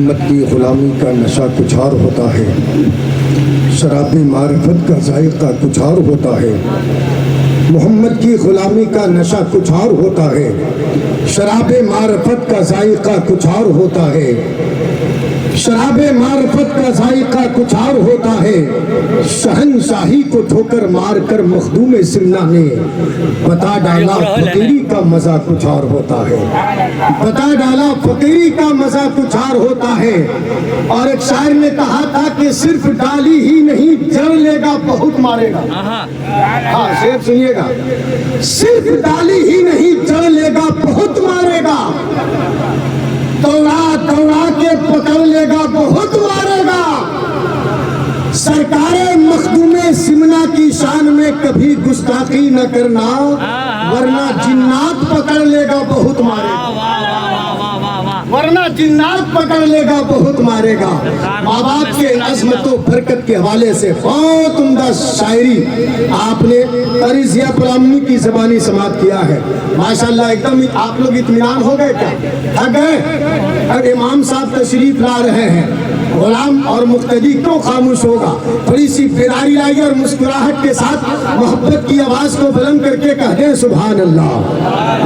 محمد کی غلامی کا نشہ کچھ اور ہوتا ہے، شراب معرفت کا ذائقہ کچھ اور ہوتا ہے۔ محمد کی غلامی کا نشہ کچھ اور ہوتا ہے، شراب معرفت کا ذائقہ کچھ اور ہوتا ہے۔ شراب معرفت کا ذائقہ کچھ اور ہوتا ہے۔ شہنشاہی کو ٹھوکر مار کر مخدوم سمنا نے بتا ڈالا فقیری کا مزہ کچھ اور ہوتا ہے۔ بتا ڈالا فقیری کا مزہ کچھ اور ہوتا ہے۔ اور ایک شاعر نے کہا تھا کہ صرف ڈالی ہی نہیں جڑ لے گا بہت مارے گا۔ ہاں شعر سنیے گا، صرف ڈالی ہی نہیں جڑ لے گا بہت مارے گا، دوڑا دوڑا کے پکڑ لے گا بہت مارے گا۔ سرکار مخدوم سمنا کی شان میں کبھی گستاخی نہ کرنا، ورنہ جنات پکڑ لے گا بہت مارے گا، ورنہ جنات پکڑ لے گا بہت مارے گا۔ ماں باپ کے عظمت و برکت کے حوالے سے بہت عمدہ شاعری آپ نے قاری ضیاء پلامنی کی زبانی سماعت کیا ہے۔ ماشاءاللہ ایک دم آپ لوگ اطمینان ہو گئے کیا؟ تھک گئے؟ اب امام صاحب تشریف لا رہے ہیں، غلام اور مقتدی کیوں خاموش ہوگا؟ تھوڑی سی پیاری لائیے اور مسکراہٹ کے ساتھ محبت کی آواز کو بلند کر کے کہہ دیں سبحان اللہ،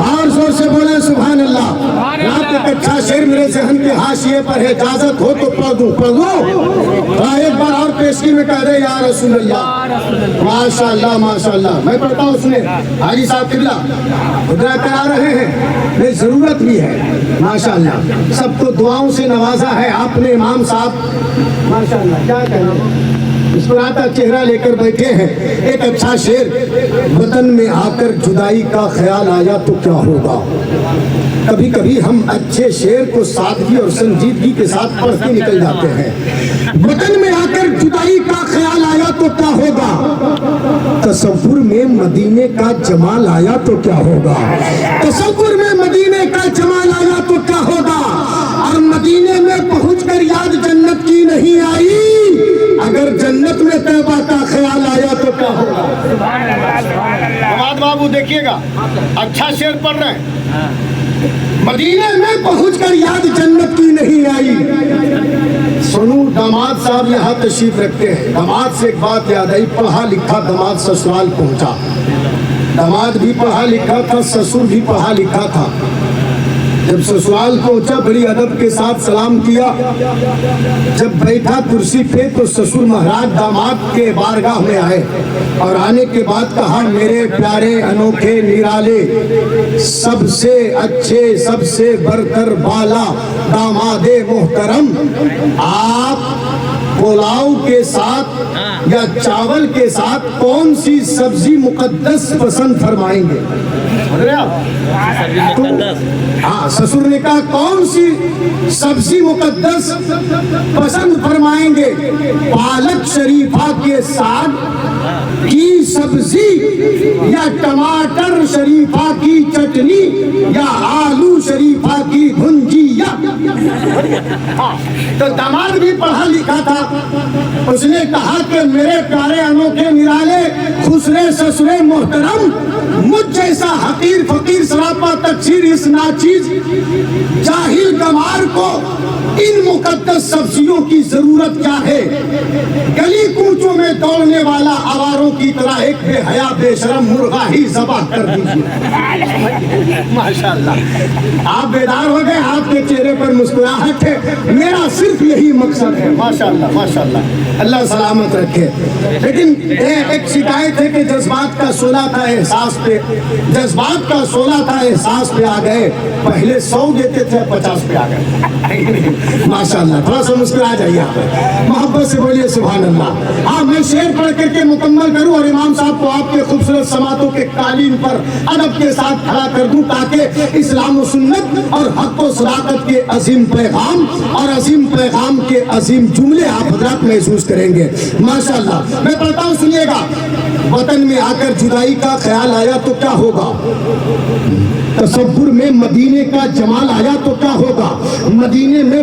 اور زور سے بولیں سبحان اللہ۔ رات ایک اچھا شعر میرے ذہن کے حاشیے پر ہے، اجازت ہو تو پڑھ دوں؟ پڑھ دوں؟ ایک بار اور پیشگی میں کہہ دیں یا رسول اللہ۔ ماشاءاللہ ماشاءاللہ، میں پڑھتا ہوں، سنیں حاجی صاحب قبلہ خدرہ کرا رہے ہیں، یہ ضرورت بھی ہے۔ ماشاءاللہ سب کو دعاؤں سے نوازا ہے آپ نے امام صاحب، ماشاءاللہ کیا کہنا، مسکراتا چہرہ لے کر بیٹھے ہیں۔ ایک اچھا شعر، وطن میں آ کر جدائی کا خیال آیا تو کیا ہوگا۔ کبھی کبھی ہم اچھے شعر کو سادگی اور سنجیدگی کے ساتھ پڑھ کے نکل جاتے ہیں۔ وطن میں آ کر جدائی کا خیال آیا تو کیا ہوگا، تصور میں مدینے کا جمال آیا تو کیا ہوگا، تصور میں مدینے کا جمال آیا تو کیا ہوگا، اور مدینے میں پہنچ کر یاد جنت کی نہیں آئی، اگر جنت میں طیبہ کا خیال آیا تو کیا ہوگا۔ بابو دیکھیے گا، اچھا شعر پڑھ رہے ہیں، مدینے میں پہنچ کر یاد جنت کی نہیں آئی۔ سنو داماد صاحب یہاں تشریف رکھتے ہیں، داماد سے ایک بات یاد آئی، پڑھا لکھا داماد سسرال پہنچا، داماد بھی پڑھا لکھا تھا، سسر بھی پڑھا لکھا تھا۔ جب سسرال پہنچا بڑی ادب کے ساتھ سلام کیا، جب بیٹھا کرسی پہ تو سسر مہاراج داماد کے بارگاہ میں آئے، اور آنے کے بعد کہا میرے پیارے انوکھے نرالے سب سے اچھے سب سے برتر بالا داماد محترم، آپ پلاؤ کے ساتھ یا چاول کے ساتھ کون سی سبزی مقدس پسند فرمائیں گے؟ ہاں سسر نے کہا کون سی سبزی مقدس پسند فرمائیں گے؟ پالک شریفہ کے ساتھ کی سبزی، یا ٹماٹر شریفہ کی چٹنی، یا آلو شریفہ کی بھنجی۔ تو داماد بھی پڑھا لکھا تھا، اس نے کہا کہ میرے پیارے انوکھے نرالے خسرے سسرے محترم، مجھ جیسا حقیر فقیر سراپا تقصیر اس ناچیز جاہل گمار کو ان مقدس سبزیوں کی ضرورت کیا ہے؟ گلی کوچوں میں دوڑنے والا آواروں کی طرح ایک بے حیا بے شرم مرغا ہی ذبح کر دیجیے۔ ماشاءاللہ آپ بیدار ہو گئے، آپ کے چہرے پر مسکراہٹ ہے، میرا صرف یہی مقصد ہے۔ ماشاءاللہ ماشاءاللہ، اللہ سلامت رکھے۔ لیکن ایک شکایت ہے کہ جذبات کا سولہ تھا احساس پہ، جذبات کا سولہ تھا احساس پہ آ گئے، پہلے 100 دیتے تھے 50 پہ آ گئے۔ ماشاءاللہ تھوڑا سا مسکرا جائیے، آپ محبت سے بولیے سبحان اللہ۔ ہاں میں شعر پڑھ کر کے مکمل کروں اور امام صاحب کو آپ کے خوبصورت سماعتوں کے قالین پر ادب کے ساتھ کھڑا کر دوں، تاکہ اسلام و سنت اور حق و صداقت کے عظیم پیغام اور عظیم پیغام کے عظیم جملے آپ حضرات محسوس کریں گے۔ ماشاءاللہ میں پڑھتا ہوں، سنیے گا۔ وطن میں آ کر جدائی کا خیال آیا تو کیا ہوگا، تصور میں مدینے کا جمال آیا تو کیا ہوگا، مدینے میں